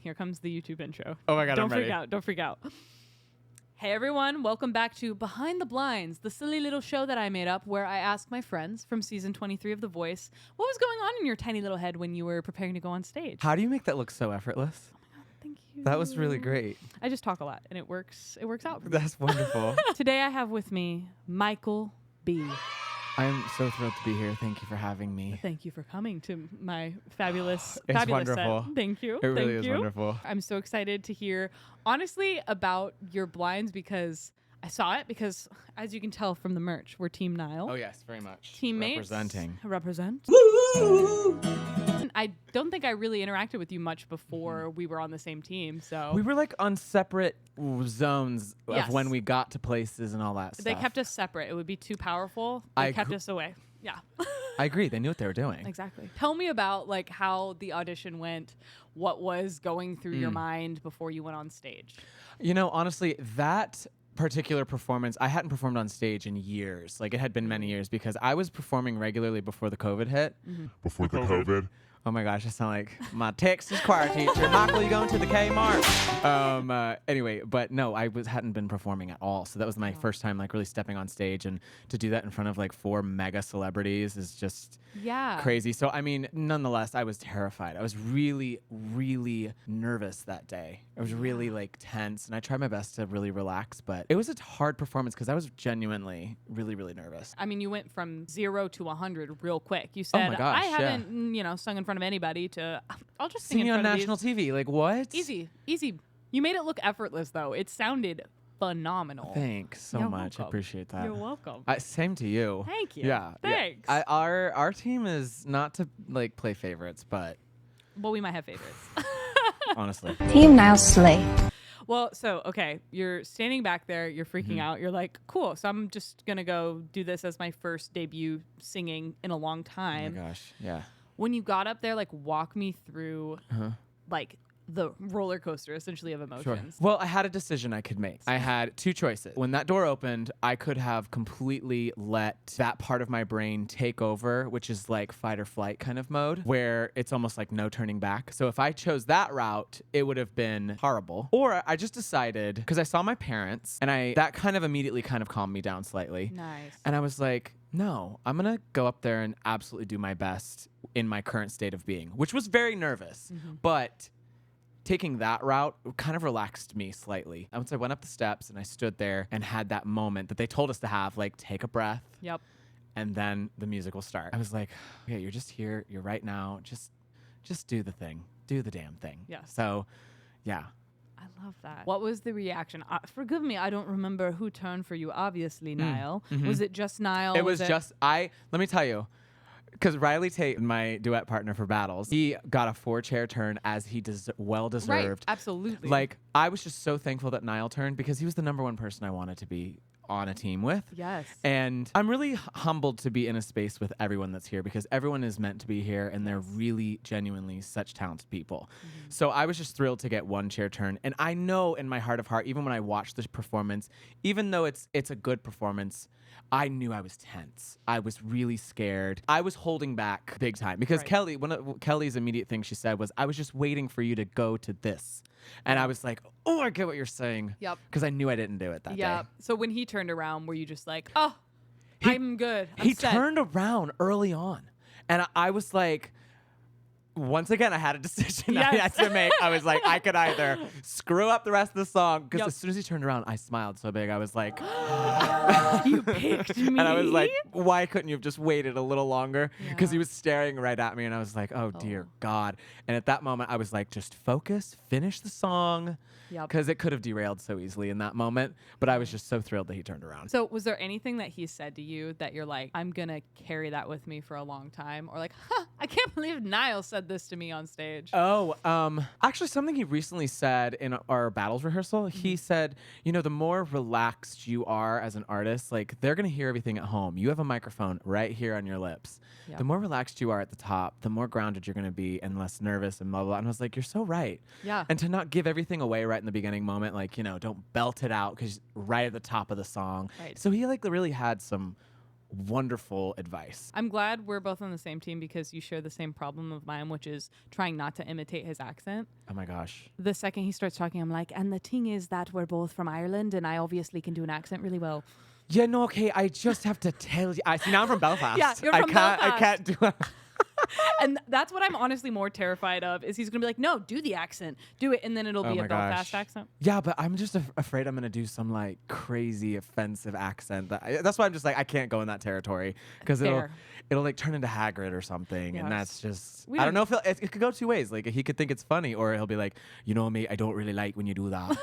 Here comes the YouTube intro. Oh my God, Don't I'm freak ready. out. Don't freak out. Hey everyone, welcome back to Behind the Blinds, the silly little show that I made up where I ask my friends from season 23 of The Voice what was going on in your tiny little head when you were preparing to go on stage. How do you make that look so effortless? Thank you. That was really great. I just talk a lot and it works out for me. That's wonderful. Today I have with me Michael B. I am so thrilled to be here. Thank you for having me. Thank you for coming to my fabulous It's fabulous wonderful. set. Thank you. It really Thank is you. wonderful. I'm so excited to hear honestly about your blinds because I saw it because as you can tell from the merch, we're Team Nile. Oh yes, very much. Teammates. Representing. Represent. I don't think I really interacted with you much before we were on the same team. So We were like on separate zones Yes. of when we got to places and all that stuff. they kept us separate. It would be too powerful. I They kept gr- us away. Yeah. I agree. They knew what they were doing. Exactly. Tell me about like how the audition went, what was going through your mind before you went on stage. You know, honestly, that particular performance, I hadn't performed on stage in years. Like, it had been many years because I was performing regularly before the COVID hit. Before the COVID. Oh my gosh, I sound like my Texas choir teacher. Michael, you going to the Kmart? Anyway, but no, I hadn't been performing at all. So that was my first time like really stepping on stage, and to do that in front of like 4 mega celebrities is just Yeah. crazy. So I mean, nonetheless, I was terrified. I was really, really nervous that day. I was really like tense, and I tried my best to really relax, but it was a hard performance because I was genuinely really, really nervous. I mean, you went from 0 to 100 real quick. You said, my gosh, I yeah. haven't, sung in front of anybody to, I'll just sing Singing in on front national of these. TV, like what? Easy. You made it look effortless, though. It sounded phenomenal. Thanks so You're much. I welcome. appreciate that. You're welcome. Same to you. Thank you. Yeah. Thanks. Yeah. Our team is not to like play favorites, but Well, we might have favorites. honestly, Team Nile Slay. Well, so, okay, you're standing back there, you're freaking out. You're like, cool, so I'm just going to go do this as my first debut singing in a long oh time. my gosh, yeah. When you got up there, like, walk me through, like, the roller coaster, essentially, of emotions. Well, I had a decision I could make. I had 2 choices. When that door opened, I could have completely let that part of my brain take over, which is like fight or flight kind of mode, where it's almost like no turning back. So if I chose that route, it would have been horrible. Or I just decided, because I saw my parents, and that kind of immediately kind of calmed me down slightly. Nice. And I was like, no, I'm going to go up there and absolutely do my best in my current state of being, which was very nervous. But taking that route kind of relaxed me slightly. And once I went up the steps and I stood there and had that moment that they told us to have, like take a breath, Yep. and then the music will start. I was like, okay, you're just here. You're right now. Just do the thing. Do the damn thing. Yes. So, yeah. I love that. What was the reaction? Forgive me, I don't remember who turned for you, obviously, Niall. Was it just Niall? It was just, let me tell you, because Riley Tate, my duet partner for Battles, he got a 4-chair turn as he well deserved. Right, absolutely. Like, I was just so thankful that Niall turned because he was the number 1 person I wanted to be on a team with. Yes. And I'm really humbled to be in a space with everyone that's here because everyone is meant to be here and they're really genuinely such talented people. So I was just thrilled to get 1-chair turn. And I know in my heart of heart, even when I watched this performance, even though it's a good performance, I knew I was tense. I was really scared. I was holding back big time because Right. Kelly, one of Kelly's immediate things she said was, I was just waiting for you to go to this. And I was like, oh, I get what you're saying. Yep. Because I knew I didn't do it that Yeah. day. So when he turned around, were you just like, oh, I'm good. He set. turned around early on. And I was like, once again, I had a decision I Yes. had to make. I was like, I could either screw up the rest of the song, because Yep. as soon as he turned around, I smiled so big. I was like, You picked me. and I was like, why couldn't you have just waited a little longer? Because Yeah. he was staring right at me, and I was like, oh, dear God. And at that moment, I was like, just focus, finish the song, Yep. because it could have derailed so easily in that moment. But I was just so thrilled that he turned around. So was there anything that he said to you that you're like, I'm going to carry that with me for a long time? Or like, I can't believe Niall said this to me on stage. Oh, actually something he recently said in our battles rehearsal, he said, the more relaxed you are as an artist, like they're going to hear everything at home. You have a microphone right here on your lips. Yep. The more relaxed you are at the top, the more grounded you're going to be and less nervous and blah, blah, blah. And I was like, you're so right. Yeah. And to not give everything away right in the beginning moment, like, don't belt it out because right at the top of the song. Right. So he like really had some wonderful advice. I'm glad we're both on the same team because you share the same problem of mine, which is trying not to imitate his accent. Oh my gosh. The second he starts talking, I'm like, and the thing is that we're both from Ireland and I obviously can do an accent really well. Yeah, no, okay. I just have to tell you. I see now I'm from Belfast. Yeah, you're from Belfast. I can't do it. And that's what I'm honestly more terrified of is he's going to be like, no, do the accent. Do it. And then it'll be a Belfast accent. Yeah, but I'm just afraid I'm going to do some like crazy offensive accent. That's why I'm just like, I can't go in that territory because it'll like turn into Hagrid or something. Yes. And that's just, I don't know if it could go two ways. Like he could think it's funny or he'll be like, you know me, I don't really like when you do that.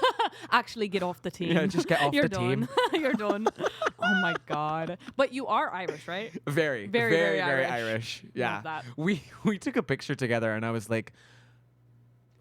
Actually get off the team. Yeah, just get off the team. You're done. Oh my God. But you are Irish, right? Very Irish. Yeah. Love that. We took a picture together and I was like,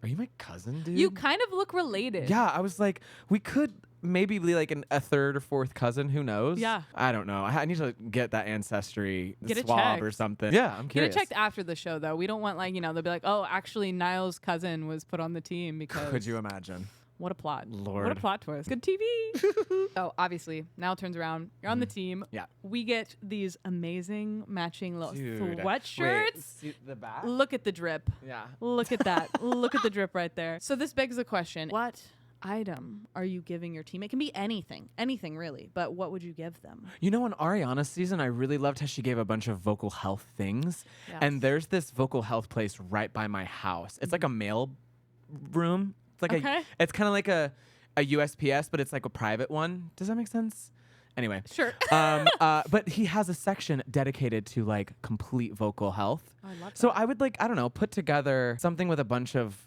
are you my cousin, dude? You kind of look related. Yeah, I was like, we could maybe be like a third or fourth cousin. Who knows? Yeah. I don't know. I need to get that ancestry swab checked. or something. Yeah, I'm curious. Get it checked after the show, though. We don't want they'll be like, oh, actually, Niall's cousin was put on the team because. Could you imagine? What a plot. Lord. What a plot twist. Good TV. Oh, obviously, Niall turns around. You're on the team. Yeah. We get these amazing matching little Dude. sweatshirts. Wait, see the back? Look at the drip. Yeah. Look at that. Look at the drip right there. So this begs the question. What item are you giving your team? It can be anything. Anything, really. But what would you give them? You know, on Ariana's season, I really loved how she gave a bunch of vocal health things. Yes. And there's this vocal health place right by my house. It's like a mail room. It's like it's kind of like a USPS, but it's like a private one. Does that make sense? Anyway. Sure. But he has a section dedicated to like complete vocal health. I love that. So I would put together something with a bunch of,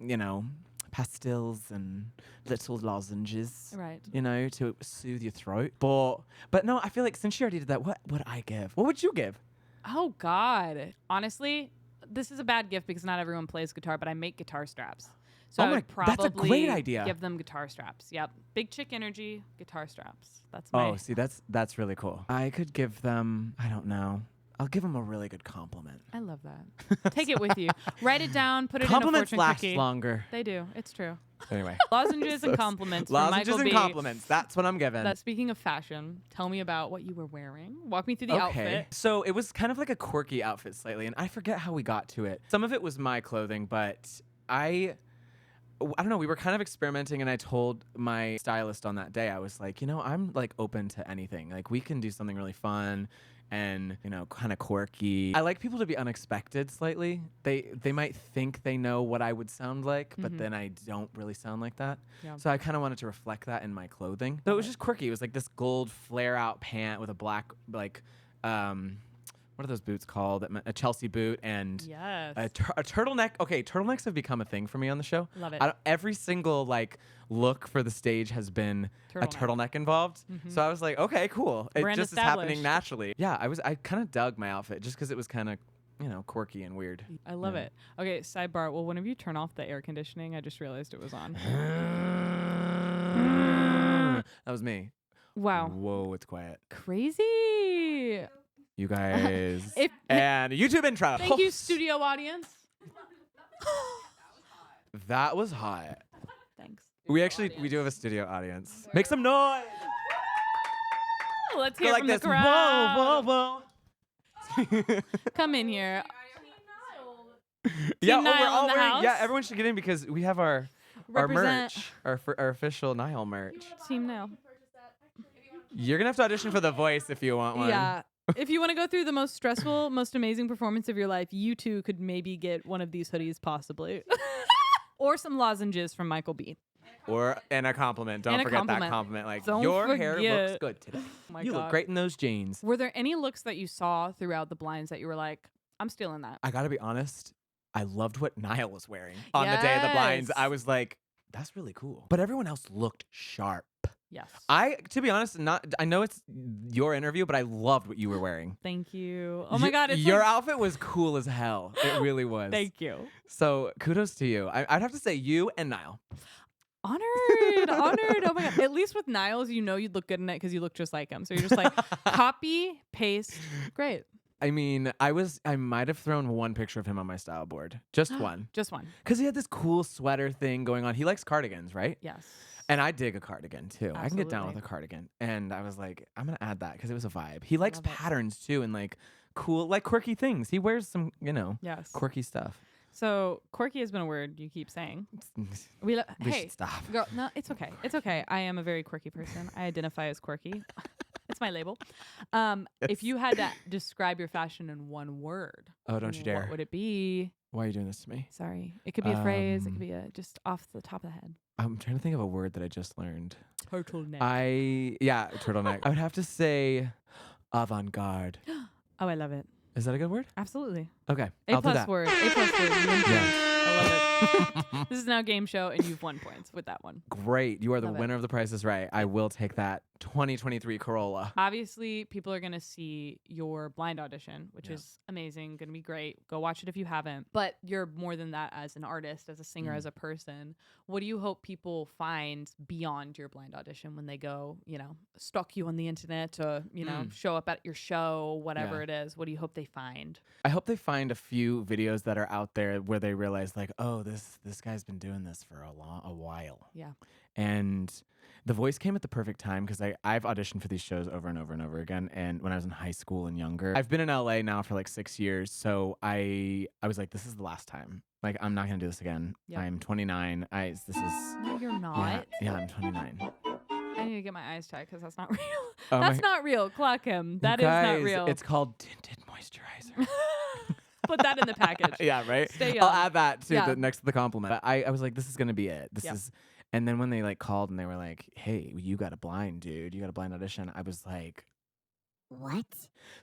pastils and little lozenges. Right. To soothe your throat. But no, I feel like since she already did that, what would I give? What would you give? Oh, God. Honestly, this is a bad gift because not everyone plays guitar, but I make guitar straps. So I would probably that's a great idea. give them guitar straps. Yep. Big chick energy, guitar straps. That's my... Oh, see, that's really cool. I could give them, I don't know. I'll give them a really good compliment. I love that. Take it with you. Write it down, put it in a compliments fortune last cookie. longer. They do. It's true. Anyway. Lozenges and compliments from Lozenges Michael and B. compliments. That's what I'm giving. Speaking of fashion, tell me about what you were wearing. Walk me through the outfit. So it was kind of like a quirky outfit slightly, and I forget how we got to it. Some of it was my clothing, but I don't know, we were kind of experimenting and I told my stylist on that day, I was like, I'm like open to anything. Like we can do something really fun and, kind of quirky. I like people to be unexpected slightly. They might think they know what I would sound like, but then I don't really sound like that. Yeah. So I kind of wanted to reflect that in my clothing. So it was just quirky. It was like this gold flare out pant with a black, what are those boots called? A Chelsea boot and a turtleneck. Okay, turtlenecks have become a thing for me on the show. Love it. Every single look for the stage has been a turtleneck involved. Mm-hmm. So I was like, okay, cool. Brand it just is happening naturally. Yeah, I kind of dug my outfit just because it was kind of quirky and weird. I love it. Okay, sidebar. Well, whenever you turn off the air conditioning, I just realized it was on. That was me. Wow. Whoa, it's quiet. Crazy. You guys. And YouTube intro. Thank you, studio audience. That was hot. Thanks. We do have a studio audience. Make some noise. Let's hear from this. The crowd. Whoa, whoa. Come in here. Yeah, Niall we're all in the wearing. house. Yeah, everyone should get in because we have our Represent. merch, our official Niall merch. Team Niall. You're gonna have to audition for The Voice if you want one. Yeah. If you want to go through the most stressful, most amazing performance of your life, you too could maybe get one of these hoodies, possibly. Or some lozenges from Michael B. And a compliment. Don't forget that compliment. Like, Don't your forget. hair looks good today. Oh my you God. look great in those jeans. Were there any looks that you saw throughout the blinds that you were like, I'm stealing that? I gotta be honest. I loved what Niall was wearing on the day of the blinds. I was like, that's really cool. But everyone else looked sharp. Yes. To be honest, I know it's your interview, but I loved what you were wearing. Thank you. Oh my God. Your outfit was cool as hell. It really was. Thank you. So kudos to you. I'd have to say you and Niall. Honored. Oh my God. At least with Niles, you'd look good in it because you look just like him. So you're just like, copy, paste. Great. I mean, I might have thrown one picture of him on my style board. Just one. Just one. Because he had this cool sweater thing going on. He likes cardigans, right? Yes. And I dig a cardigan too. Absolutely. I can get down with a cardigan. And I was like, I'm gonna add that because it was a vibe. He likes Love it. patterns too and like cool, like quirky things. He wears some, Yes. quirky stuff. So quirky has been a word you keep saying. We Hey, should stop. girl, no, it's okay. It's okay. I am a very quirky person. I identify as quirky. It's my label. If you had to describe your fashion in one word, Oh, don't you dare. What would it be? Why are you doing this to me? Sorry. It could be a phrase. It could be just off the top of the head. I'm trying to think of a word that I just learned. Turtleneck. Turtleneck. I would have to say avant-garde. Oh, I love it. Is that a good word? Absolutely. Okay. A I'll do plus that. word. A plus word. You win Yeah. points. I love it. This is now a game show, and you've won points with that one. Great. You are the Love it. winner of The Price is Right. I will take that 2023 Corolla. Obviously, people are going to see your blind audition, which is amazing, going to be great. Go watch it if you haven't. But you're more than that as an artist, as a singer, as a person. What do you hope people find beyond your blind audition when they go, stalk you on the internet or, show up at your show, whatever it is? What do you hope they find? I hope they find a few videos that are out there where they realize like, oh, this guy's been doing this for a while. Yeah. And The Voice came at the perfect time because I've auditioned for these shows over and over and over again. And when I was in high school and younger, I've been in LA now for like 6 years. So I was like, this is the last time. Like, I'm not going to do this again. Yep. I'm 29. No, you're not. Yeah, I'm 29. I need to get my eyes checked because that's not real. Oh That's not real. Clock him. That is not Guys, real. It's called tinted moisturizer. Put that in the package. Yeah, right? Stay I'll young. add that to Yeah. next to the compliment. But I was like, this is going to be it. Yep. And then when they like called and they were like, hey, you got a blind, dude. You got a blind audition. I was like, What?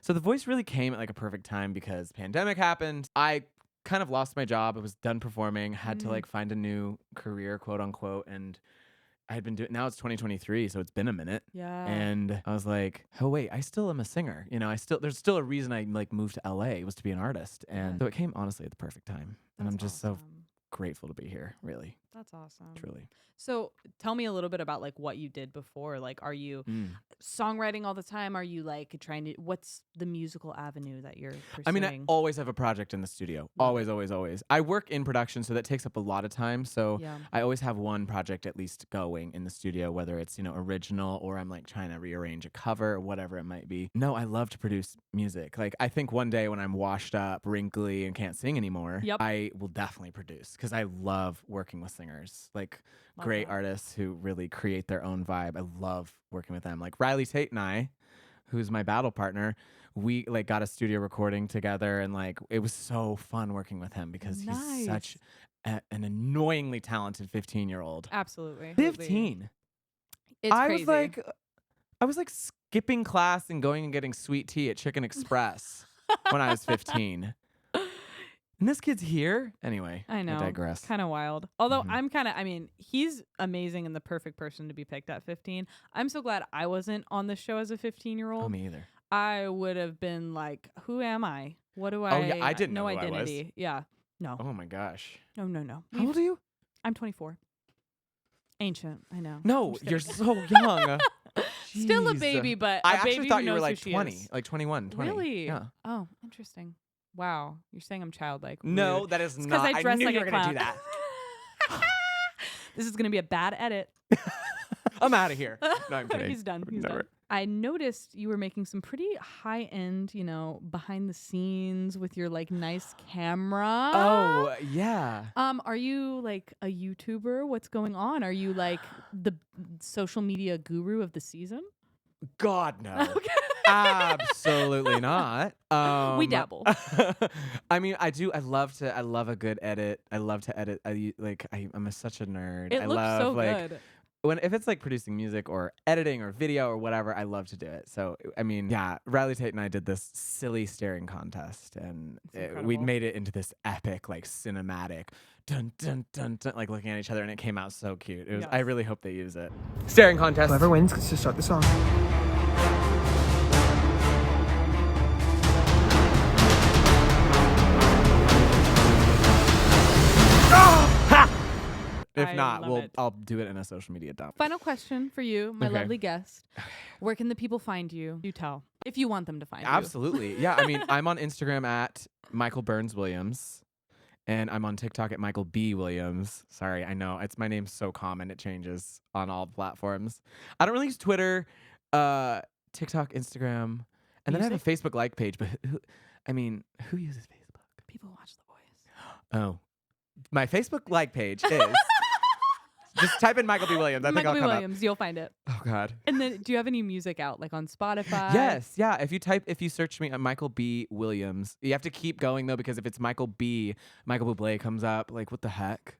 so The Voice really came at like a perfect time because pandemic happened. I kind of lost my job. I was done performing, had to like find a new career, quote unquote. And I had been doing, now it's 2023, so it's been a minute. Yeah. And I was like, oh wait, I still am a singer. There's still a reason I like moved to LA was to be an artist. And so it came honestly at the perfect time. And I'm just so grateful to be here, really, That's awesome. truly. So tell me a little bit about like what you did before. Like, are you songwriting all the time? Are you like what's the musical avenue that you're pursuing? I mean, I always have a project in the studio. Always, always, always. I work in production, so that takes up a lot of time. So Yeah. I always have one project at least going in the studio, whether it's, original or I'm like trying to rearrange a cover or whatever it might be. No, I love to produce music. Like, I think one day when I'm washed up, wrinkly, and can't sing anymore, I will definitely produce because I love working with singers. Like, great artists who really create their own vibe. I love working with them. Like Riley Tate and I, who's my battle partner, we like got a studio recording together and like it was so fun working with him because he's such an annoyingly talented 15-year-old. Absolutely. 15. It's I crazy. was like skipping class and going and getting sweet tea at Chicken Express when I was 15. And this kid's here? Anyway, I know. I digress. Kind of wild. Although he's amazing and the perfect person to be picked at 15. I'm so glad I wasn't on the show as a 15-year-old. Oh, me either. I would have been like, who am I? What do I? Oh, yeah, I didn't no know who I was. identity. Yeah. No. Oh my gosh. No. How old are you? I'm 24. Ancient. I know. No, you're so young. Still a Jeez. baby, but I a baby actually thought who you were knows like who she 20, is. like 21, 20. Really? Yeah. Oh, interesting. Wow. You're saying I'm childlike. No, Rude. that is It's not. I dress knew like you a were gonna clown. do that. This is gonna be a bad edit. I'm out of here. No, I'm kidding. He's done. He's Never. done. I noticed you were making some pretty high end, behind the scenes with your like nice camera. Oh, yeah. Are you like a YouTuber? What's going on? Are you like the social media guru of the season? God, no. Okay. Absolutely not. We dabble. I mean, I do. I love a good edit. I love to edit. I'm such a nerd. It I looks love so like good. if it's like producing music or editing or video or whatever, I love to do it. So I mean, yeah, Riley Tate and I did this silly staring contest, and we incredible. made it into this epic, like cinematic, dun dun dun dun, like looking at each other, and it came out so cute. It was. Yes. I really hope they use it. Staring contest. Whoever wins gets to start the song. If I not, love it. I'll do it in a social media dump. Final question for you, my Okay. lovely guest. Where can the people find you? You tell. If you want them to find you. Absolutely. Yeah. I mean, I'm on Instagram at Michael Burns Williams. And I'm on TikTok at Michael B. Williams. Sorry, I know. My name's so common. It changes on all platforms. I don't really use Twitter, TikTok, Instagram. And then I have a Facebook like page. But who uses Facebook? People watch The Voice. Oh. My Facebook like page is... Just type in Michael B. Williams. I think Michael I'll B. come Williams, up. you'll find it. Oh, God. And then do you have any music out, like on Spotify? Yes. Yeah. If you search me on Michael B. Williams, you have to keep going, though, because if it's Michael B., Michael Bublé comes up. Like, what the heck?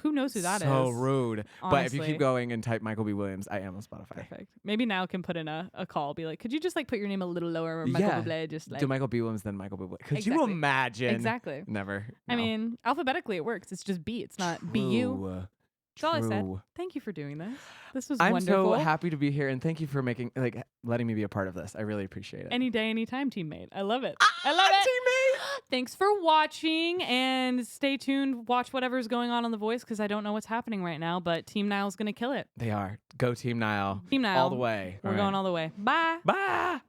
Who knows who that is? So rude. Honestly. But if you keep going and type Michael B. Williams, I am on Spotify. Perfect. Maybe now can put in a call. Be like, could you just like put your name a little lower? Or Michael Bublé, just like. Do Michael B. Williams, then Michael Bublé. Could you Exactly. imagine? Exactly. Never. I No. mean, alphabetically it works. It's just B. It's not B-U. That's all I said. True. Thank you for doing this. This was I'm wonderful. so happy to be here, and thank you for letting me be a part of this. I really appreciate it. Any day, anytime, teammate. I love it. I love it. Teammate! Thanks for watching, and stay tuned. Watch whatever's going on The Voice, because I don't know what's happening right now, but Team Niall's going to kill it. They are. Go Team Niall. Team Niall. All the way. We're going all the way. Bye. Bye.